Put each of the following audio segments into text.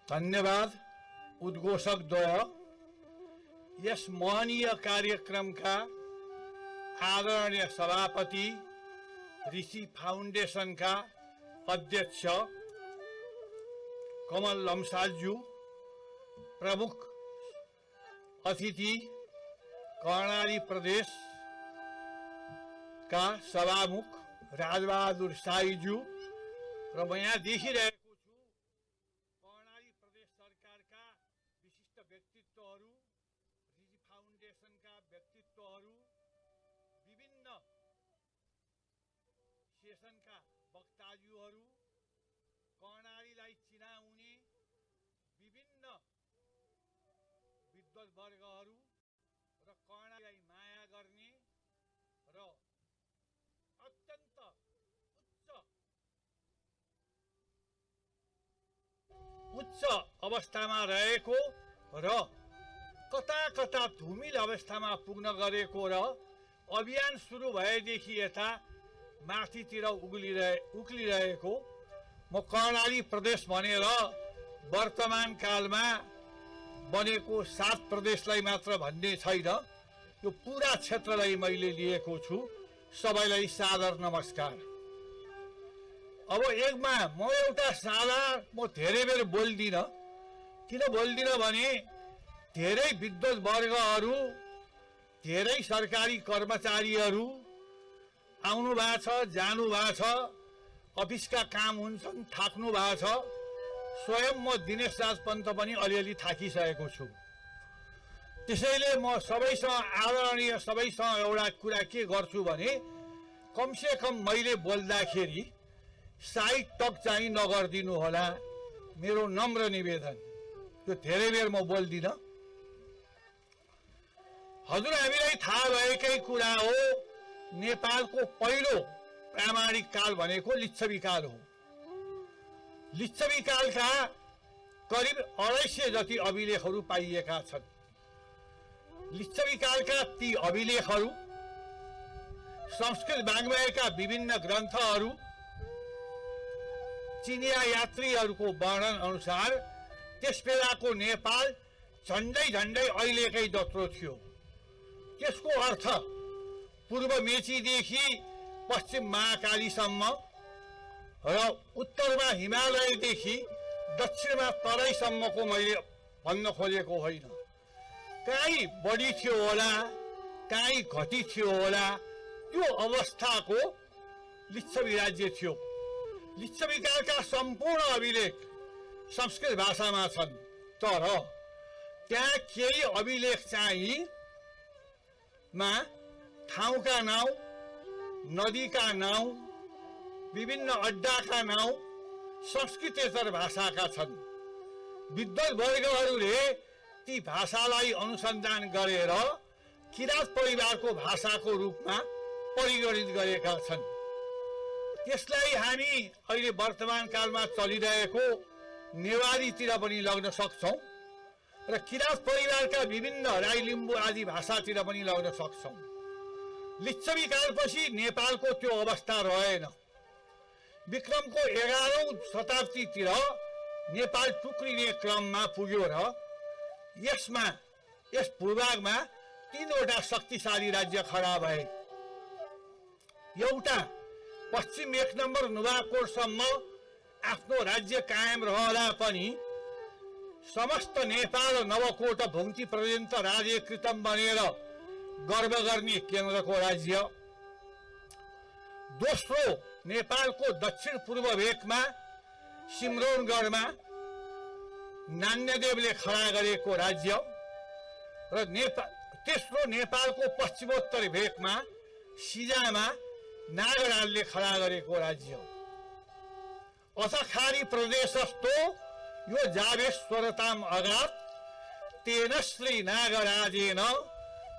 धन्यवाद उद्घोषकद्वय। यस महनीय कार्यक्रमका आदरणीय सभापति, ऋषि फाउन्डेसनका अध्यक्ष कमल लम्सालज्यू, प्रमुख अतिथि कर्णाली प्रदेशका सभामुख राजबहादुर साईज्यू र म यहाँ देखिरहेको छु कर्णाली प्रदेश सरकारका विशिष्ट व्यक्तित्वहरू, ऋषि फाउन्डेसनका व्यक्तित्वहरू, विभिन्न सेसनका वक्ताज्यूहरू, कर्णालीलाई चिनाउने विभिन्न विद्वद्वर्गहरू र कर्णालीलाई माया गर्ने र अत्यन्त उच्च अवस्थामा रहेको र कता कता धुमिल अवस्थामा पुग्न गरेको र अभियान सुरु भएदेखि यता माथितिर उक्लिरहेको म कर्णाली प्रदेश भनेर वर्तमान कालमा बनेको 7 प्रदेशलाई मात्र भन्ने छैन, यो पुरा क्षेत्रलाई मैले लिएको छु। सबैलाई सादर नमस्कार। अब एकमा म एउटा म धेरै बेर बोल्दिन। किन बोल्दिन भने धेरै विद्वत वर्गहरू, धेरै सरकारी कर्मचारीहरू आउनु भएको छ, जानु भएको छ, अफिसका काम हुन्छन्, थाक्नु भएको छ। स्वयं म दिनेश राज पन्त पनि अलिअलि थाकिसकेको छु। त्यसैले म सबैसँग आदरणीय सबैसँग एउटा कुरा के गर्छु भने कमसे कम मैले बोल्दाखेरि साइड टक चाहिँ नगरिदिनु होला, मेरो नम्र निवेदन। त्यो धेरै बेर म बोल्दिन। हजुर, हामीलाई थाहा भएकै कुरा हो, नेपालको पहिलो प्रामाणिक काल भनेको लिच्छवी काल हो। लिच्छवी कालका करिब 250 जति अभिलेखहरू पाइएका छन्। लिच्छवी कालका ती अभिलेखहरू, संस्कृत वाङ्मयका विभिन्न ग्रन्थहरू, चिनिया यात्रीहरूको वर्णन अनुसार त्यस बेलाको नेपाल झन्डै झन्डै अहिलेकै जत्रो थियो। त्यसको अर्थ पूर्व मेचीदेखि पश्चिम महाकालीसम्म र उत्तरमा हिमालयदेखि दक्षिणमा तराईसम्मको मैले भन्न खोजेको होइन। कहीँ बढी थियो होला, कहीँ घटी थियो होला, त्यो अवस्थाको लिच्छवी राज्य थियो। लिच्छवी कालका सम्पूर्ण अभिलेख संस्कृत भाषामा छन्, तर त्यहाँ केही अभिलेख चाहिँ ठाउँका नाउँ, नदीका नाउँ, विभिन्न अड्डाका नाउँ संस्कृतेतर भाषाका छन्। विद्वत वर्गहरूले ती भाषालाई अनुसन्धान गरेर किराँत परिवारको भाषाको रूपमा परिगणित गरेका छन्। त्यसलाई हामी अहिले वर्तमान कालमा चलिरहेको नेवारीतिर पनि लग्न सक्छौं र किराँत परिवारका विभिन्न राई, लिम्बू आदि भाषातिर पनि लग्न सक्छौं। लिच्छवी कालपछि नेपालको त्यो अवस्था रहेन। विक्रमको 11औं शताब्दीतिर नेपाल टुक्रिने क्रममा पुग्यो र यस भूभागमा 3वटा शक्तिशाली राज्य खडा भए। एउटा पश्चिम 1 नम्बर नुवाकोटसम्म आफ्नो राज्य कायम रहला पनि समस्त नेपाल र नवकोट भुङ्ती पर्यन्त राज्यकृतम बनेर गर्व गर्ने केन्द्रको राज्य। दोस्रो, नेपालको दक्षिण पूर्व भेकमा सिम्रौनगढमा नान्यदेवले खडा गरेको राज्य र तेस्रो, नेपालको पश्चिमोत्तर भेकमा सिजामा नागराजले खडा गरेको राज्य। अथ खाडी प्रदेशस्थो यो जावेश्वरताम अगात तेन श्री नागराजेन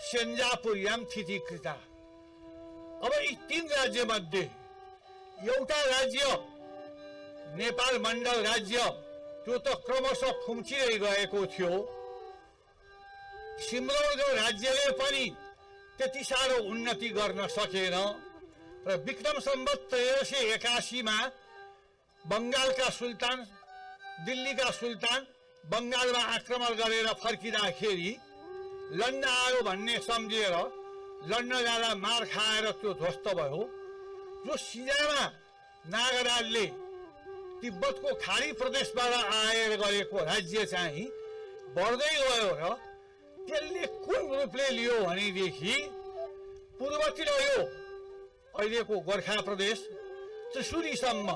सेन्जापुर्याम थितिकृता। अब यी 3 राज्य मध्ये एउटा राज्य नेपाल मण्डल राज्य, त्यो त क्रमशः खुम्चिँदै गएको थियो। सिम्रौनगढ राज्यले पनि त्यति साह्रो उन्नति गर्न सकेन र विक्रम सम्वत 1381 मा बंगालका सुल्तान दिल्लीका सुल्तान बङ्गालमा आक्रमण गरेर फर्किँदाखेरि लड्न आयो भन्ने सम्झिएर लड्न जाँदा मार खाएर त्यो ध्वस्त भयो। जो सिजामा नागराजले तिब्बतको खाडी प्रदेशबाट आएर गरेको राज्य चाहिँ बढ्दै गयो र त्यसले कुन रूपले लियो भनेदेखि पूर्वतिर यो अहिलेको गोर्खा प्रदेश त्रिशुलीसम्म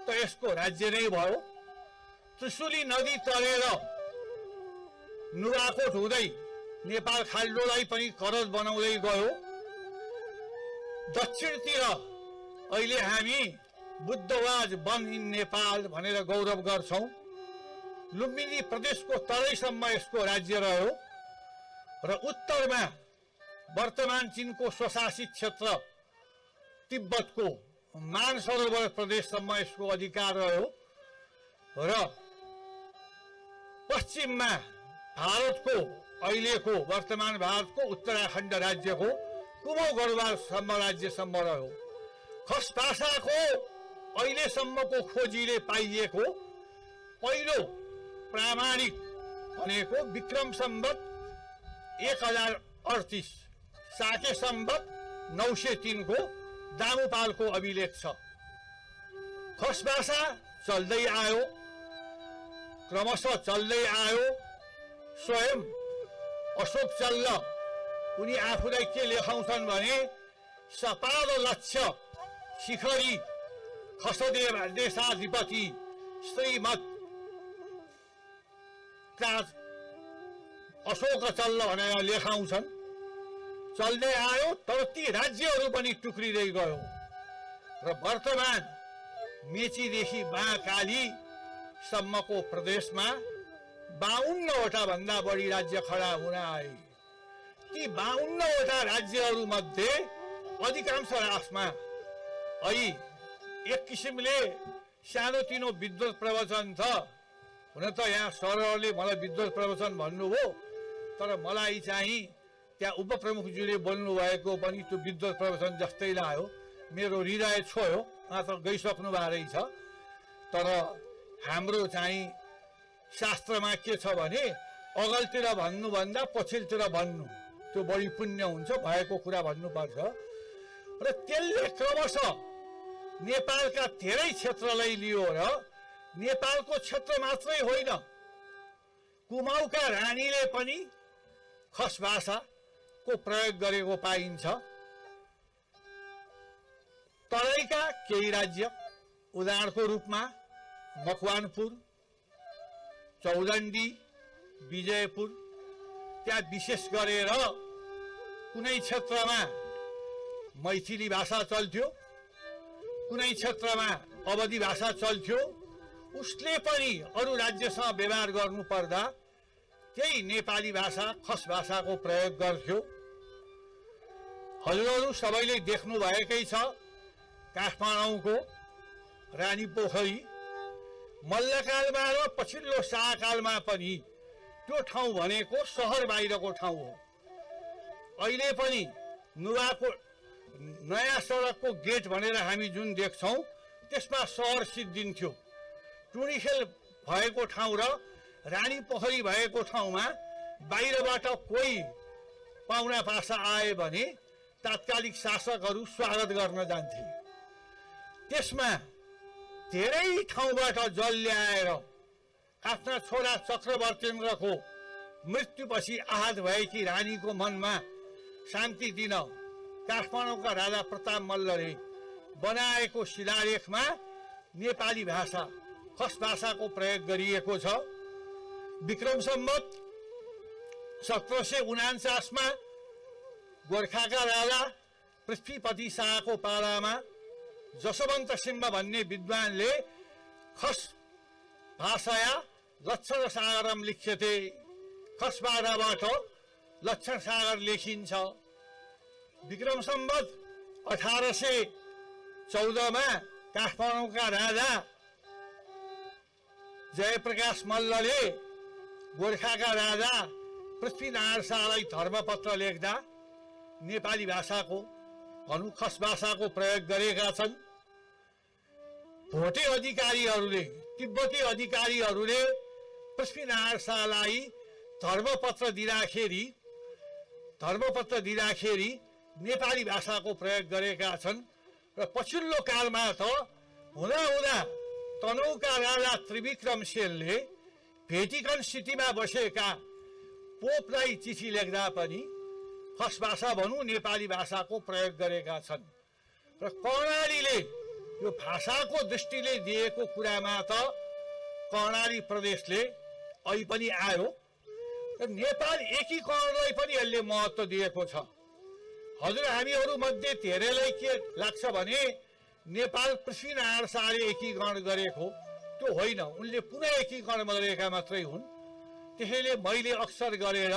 त यसको राज्य नै भयो। त्रिशुली नदी तरेर नुवाकोट हुँदै नेपाल खाल्डोलाई पनि करज बनाउँदै गयो। दक्षिणतिर अहिले हामी बुद्धवाज वन इन नेपाल भनेर गौरव गर्छौं। लुम्बिनी प्रदेशको तराईसम्म यसको राज्य रह्यो र उत्तरमा वर्तमान चीनको स्वशासित क्षेत्र तिब्बतको मानसरोवर प्रदेशसम्म यसको अधिकार रह्यो र पश्चिममा भारतको अहिलेको वर्तमान भारतको उत्तराखण्ड राज्यको कुमाऊं गढवालसम्म राज्यसम्म रह्यो। खस भाषाको अहिलेसम्मको खोजीले पाइएको पहिलो प्रामाणिक भनेको विक्रम सम्वत 1038 साके सम्वत 903 को दामुपालको अभिलेख छ। खस भाषा चल्दै आयो, क्रमशः चल्दै आयो। स्वयं अशोक चल्ल उनी आफूलाई के लेखाउँछन् भने सपाद लक्ष्य शिखरी खसदेव देशाधिपति श्रीमत काज अशोक चल्ल भनेर लेखाउँछन्। चल्दै आयो तर ती राज्यहरू पनि टुक्रिँदै गयो र वर्तमान मेचीदेखि महाकाली सम्मको प्रदेशमा 52वटा भन्दा बढी राज्य खडा हुन आए। ती 52वटा राज्यहरू मध्ये अधिकांश राष्ट्रमा अहिले एक किसिमले सानोतिनो विद्वत प्रवचन छ। हुन त यहाँ सरहरूले मलाई विद्वत प्रवचन भन्नुभयो, तर मलाई चाहिँ त्यहाँ उपप्रमुखज्यूले बोल्नु भएको पनि त्यो विद्वत प्रवचन जस्तै लाग्यो। मेरो हृदय छोयो, उहाँ त गइसक्नु भएरै छ। तर हाम्रो चाहिँ शास्त्रमा के छ भने अगलतिर भन्नुभन्दा पछिल्तिर भन्नु त्यो बढी पुण्य हुन्छ, भएको कुरा भन्नुपर्छ। र त्यसले क्रमशः नेपालका धेरै क्षेत्रलाई लियो र नेपालको क्षेत्र मात्रै होइन, कुमाऊका रानीले पनि खस भाषाको प्रयोग गरेको पाइन्छ। तराईका केही राज्य उदाहरणको रूपमा मकवानपुर, चौदण्डी, विजयपुर, त्यहाँ विशेष गरेर कुनै क्षेत्रमा मैथिली भाषा चल्थ्यो, कुनै क्षेत्रमा अवधी भाषा चल्थ्यो। उसले पनि अरू राज्यसँग व्यवहार गर्नु पर्दा त्यही नेपाली भाषा खस भाषाको प्रयोग गर्थ्यो। हजुरहरू सबैले देख्नु भएकै छ काठमाडौँको रानी पोखरी मल्लकालमा र पछिल्लो शाहकालमा पनि त्यो ठाउँ भनेको सहर बाहिरको ठाउँ हो। अहिले पनि नुवाकोट नयाँ सडकको गेट भनेर हामी जुन देख्छौं त्यसमा सहर सिद्धिन्थ्यो। टुँडीखेल भएको ठाउँ र रानी पोखरी भएको ठाउँमा बाहिरबाट कोही पाहुना पासा आए भने तात्कालिक शासकहरू स्वागत गर्न जान्थे। त्यसमा धेरै ठाउँबाट जल ल्याएर आफ्ना छोरा चक्रवर्तेन्द्रको मृत्युपछि आहत भएकी रानीको मनमा शान्ति दिन काठमाडौँका राजा प्रताप मल्लले बनाएको शिलालेखमा नेपाली भाषा खस भाषाको प्रयोग गरिएको छ। विक्रम सम्वत 1749 मा गोर्खाका राजा पृथ्वीपति शाहको पालामा जसवन्त सिंह भन्ने विद्वानले खस भाषाया लक्षण सागरम लिख्यते, खस भाषाबाट लक्षण सागर लेखिन्छ। विक्रम सम्वत 1814 मा काठमाडौँका राजा जयप्रकाश मल्लले गोर्खाका राजा पृथ्वीनारायण शाहलाई धर्मपत्र लेख्दा नेपाली भाषाको खस भाषाको प्रयोग गरेका छन्। भोटे अधिकारीहरूले तिब्बती अधिकारीहरूले पृथ्वीनारायण शाहलाई धर्मपत्र दिँदाखेरि नेपाली भाषाको प्रयोग गरेका छन् र पछिल्लो कालमा त हुँदा तनहुँका राजा त्रिविक्रमसेनले भेटिकन सिटीमा बसेका पोपलाई चिठी लेख्दा पनि खस भाषा भनौँ नेपाली भाषाको प्रयोग गरेका छन् र कर्णालीले यो भाषाको दृष्टिले दिएको कुरामा त कर्णाली प्रदेशले अहिले पनि आयो र नेपाल एकीकरणलाई पनि यसले महत्त्व दिएको छ। हजुर हामीहरू मध्ये धेरैलाई के लाग्छ भने नेपाल पृथ्वीनारायण शाहले एकीकरण गरेको त्यो होइन, उनले पुनः एकीकरण गरेका मात्रै हुन्। त्यसैले मैले अक्सर गरेर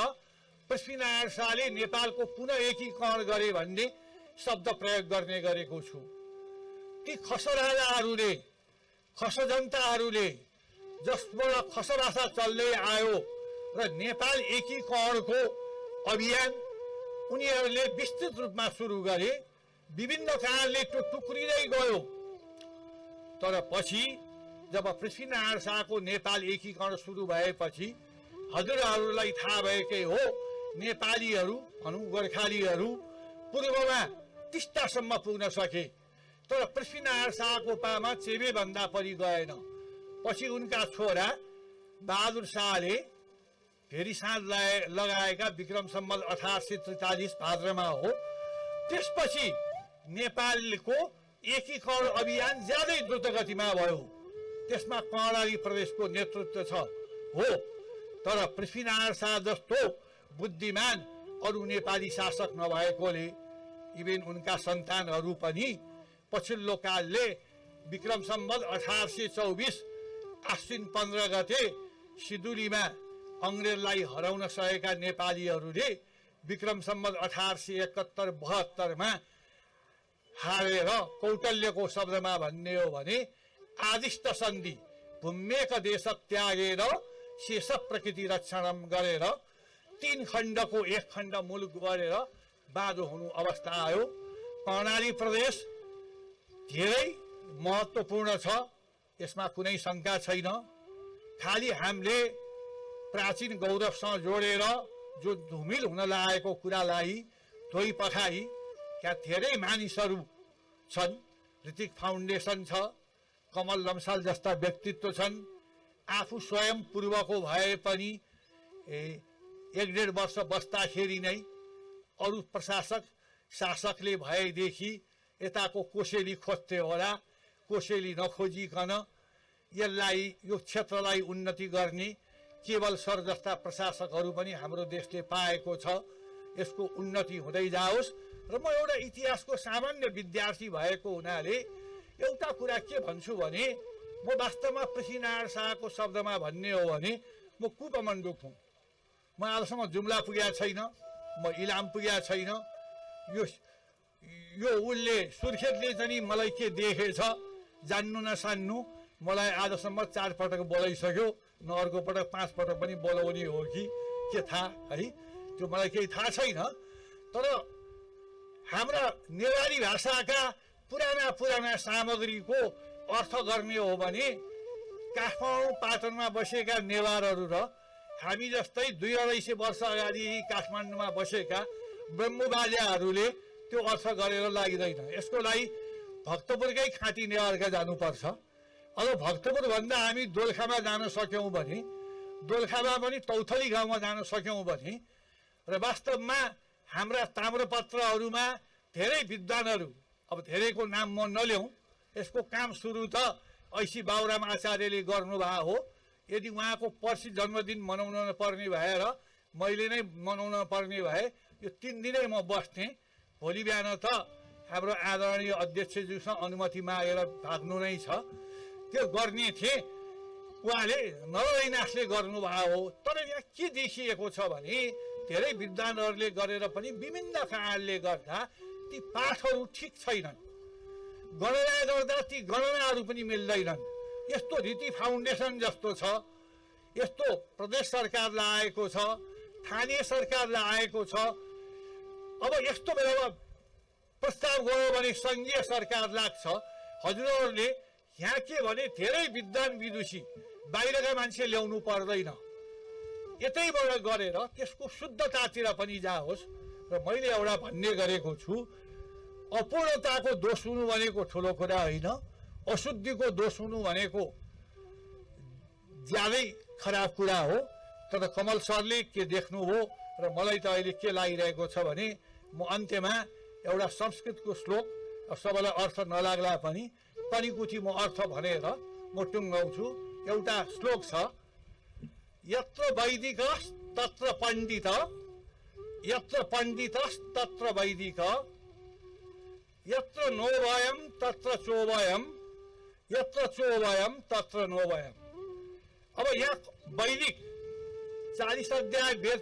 पृथ्वीनारायण शाहले नेपालको पुनः एकीकरण गरे भन्ने शब्द प्रयोग गर्ने गरेको छु। ती खस राजाहरूले खस जनताहरूले जसबाट खस भाषा चल्दै आयो र नेपाल एकीकरणको अभियान उनीहरूले विस्तृत रूपमा सुरु गरे। विभिन्न कारणले त्यो टुक्रिँदै गयो, तर पछि जब पृथ्वीनारायण शाहको नेपाल एकीकरण सुरु भएपछि हजुरहरूलाई थाहा भएकै हो, नेपालीहरू भनौँ गोर्खालीहरू पूर्वमा टिस्टासम्म पुग्न सके, तर पृथ्वीनारायण शाहको पामा चेबेभन्दा परि गएन। पछि उनका छोरा बहादुर शाहले फेरि साँझ लगाएका विक्रम सम्वत 1843 भाद्रमा हो। त्यसपछि नेपालको एकीकरण अभियान ज्यादै द्रुत गतिमा भयो। त्यसमा कर्णाली प्रदेशको नेतृत्व छ हो, तर पृथ्वीनारायण शाह जस्तो बुद्धिमान अरू नेपाली शासक नभएकोले इभेन उनका सन्तानहरू पनि पछिल्लो कालले विक्रम सम्वत 1824 आश्विन 15 गते सिधुलीमा अङ्ग्रेजलाई हराउन सकेका नेपालीहरूले विक्रम सम्वत 1871-72 हारेर कौटल्यको शब्दमा भन्ने हो भने आदिष्ट सन्धि भूम्येक देश त्यागेर शेष प्रकृति रक्षण गरेर 3 खण्डको 1 खण्ड मुलुक गरेर बाँझो हुनु अवस्था आयो। कर्णाली प्रदेश धेरै महत्त्वपूर्ण छ, यसमा कुनै शङ्का छैन। खालि हामीले प्राचीन गौरवसँग जोडेर जो धुमिल हुन लागेको कुरालाई धोइ पखाई क्या धेरै मानिसहरू छन्, ऋतिक फाउन्डेसन छ, कमल लम्साल जस्ता व्यक्तित्व छन्। आफू स्वयं पूर्वको भए पनि 1-1.5 वर्ष बस्दाखेरि नै अरू प्रशासक शासकले भएदेखि यताको कोसेली खोज्थे होला, कोसेली नखोजिकन यसलाई यो क्षेत्रलाई उन्नति गर्ने केवल सर जस्ता प्रशासकहरू पनि हाम्रो देशले पाएको छ। यसको उन्नति हुँदै जाओस्। र म एउटा इतिहासको सामान्य विद्यार्थी भएको हुनाले एउटा कुरा के भन्छु भने म वास्तवमा पृथ्वीनारायण शाहको शब्दमा भन्ने हो भने म कुकमण्डुक हुँ। म आजसम्म जुम्ला पुगेको छैन, म इलाम पुगेको छैन। यो उसले सुर्खेतले चाहिँ मलाई के देखेछ जान्नु नसान्नु, मलाई आजसम्म 4 पटक बोलाइसक्यो, न अर्को पटक 5 पटक पनि बोलाउने हो कि के थाहा है, त्यो मलाई केही थाहा छैन। तर हाम्रा नेवारी भाषाका पुराना सामग्रीको अर्थ गर्ने हो भने काठमाडौँ पाटनमा बसेका नेवारहरू र हामी जस्तै 200-250 वर्ष अगाडि काठमाडौँमा बसेका ब्रह्मबाजाहरूले त्यो अर्थ गरेर लाग्दैन। यसको लागि भक्तपुरकै खाँटी नेवारका जानुपर्छ। अब भक्तपुरभन्दा हामी दोलखामा जान सक्यौँ भने, दोलखामा पनि तौथली गाउँमा जान सक्यौँ भने र वास्तवमा हाम्रा ताम्रपत्रहरूमा धेरै विद्वानहरू, अब धेरैको नाम म नल्याउँ, यसको काम सुरु त ऐसी बाबुराम आचार्यले गर्नुभएको हो। यदि उहाँको पर्सि जन्मदिन मनाउन पर्ने भएर मैले नै मनाउन पर्ने भए यो 3 दिनै म बस्थेँ। भोलि बिहान त हाम्रो आदरणीय अध्यक्षज्यूसँग अनुमति मागेर भाग्नु नै छ, त्यो गर्ने थिएँ। उहाँले नरैनाथले गर्नुभएको हो। तर यहाँ के देखिएको छ भने धेरै विद्वानहरूले गरेर पनि विभिन्न कारणले गर्दा ती पाठहरू ठिक छैनन्, गणना गर्दा ती गणनाहरू पनि मिल्दैनन्। यस्तो रीति फाउन्डेसन जस्तो छ, यस्तो प्रदेश सरकारलाई आएको छ, स्थानीय सरकारलाई आएको छ। अब यस्तो बेलामा प्रस्ताव गयो भने सङ्घीय सरकार लाग्छ। हजुरहरूले यहाँ के भने धेरै विद्वान विदुषी बाहिरका मान्छे ल्याउनु पर्दैन, यतैबाट गरेर त्यसको शुद्धतातिर पनि जाओस्। र मैले एउटा भन्ने गरेको छु, अपूर्णताको दोष हुनु भनेको ठुलो कुरा होइन, अशुद्धिको दोष हुनु भनेको ज्यादै खराब कुरा हो। तर कमल सरले के देख्नुभयो र मलाई त अहिले के लागिरहेको छ भने म अन्त्यमा एउटा संस्कृतको श्लोक, सबैलाई अर्थ नलाग्ला पनि कनिकुठी म अर्थ भनेर म टुङ्गाउँछु। एउटा श्लोक छ, यत्र वैदिक तत्र पण्डित, यत्र पण्डित तत्र वैदिक, यत्र नोभयम तत्र चोभयम, यत्र चोभयम तत्र नोभयम। अब यहाँ वैदिक 40 अध्याय वेद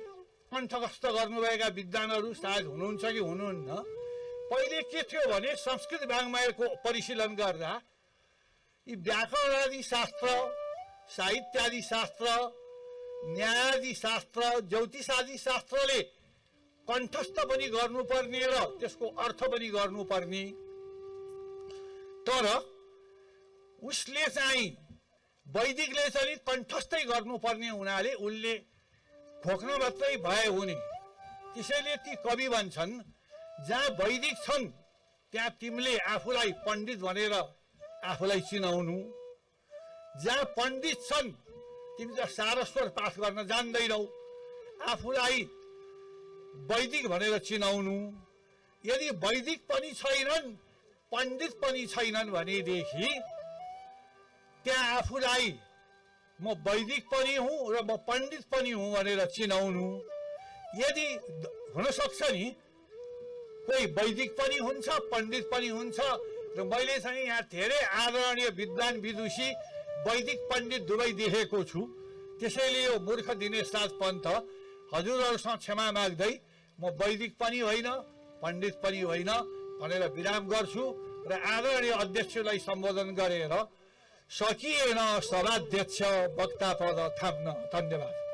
कण्ठस्थ गर्नुभएका विद्वानहरू सायद हुनुहुन्छ कि हुनुहुन्न। पहिले के थियो भने संस्कृत वाङ्मयको परिशीलन गर्दा यी व्याकरणादि शास्त्र, साहित्यादि शास्त्र, न्यायादि शास्त्र, ज्योतिषादि शास्त्रले कण्ठस्थ पनि गर्नुपर्ने र त्यसको अर्थ पनि गर्नुपर्ने। तर उसले चाहिँ वैदिकले चाहिँ कण्ठस्थै गर्नुपर्ने हुनाले उनले खोक्न मात्रै भए हुने। त्यसैले ती कवि भन्छन्, जहाँ वैदिक छन् त्यहाँ तिमीले आफूलाई पण्डित भनेर आफूलाई चिनाउनु, जहाँ पण्डित छन् तिमी त सारस्वर पाठ गर्न जान्दैनौ, आफूलाई वैदिक भनेर चिनाउनु। यदि वैदिक पनि छैनन्, पण्डित पनि छैनन् भनेदेखि त्यहाँ आफूलाई म वैदिक पनि हुँ र म पण्डित पनि हुँ भनेर चिनाउनु। यदि हुन सक्छ नि कोही वैदिक पनि हुन्छ, पण्डित पनि हुन्छ। र मैले चाहिँ यहाँ धेरै आदरणीय विद्वान विदुषी वैदिक पण्डित दुवै देखेको छु। त्यसैले यो मूर्ख दिनेश राज पन्त हजुरहरूसँग क्षमा माग्दै म वैदिक पनि होइन, पण्डित पनि होइन भनेर विराम गर्छु र आदरणीय अध्यक्षलाई सम्बोधन गरेर सकिएन सभाध्यक्ष वक्ता पद थाप्न। धन्यवाद।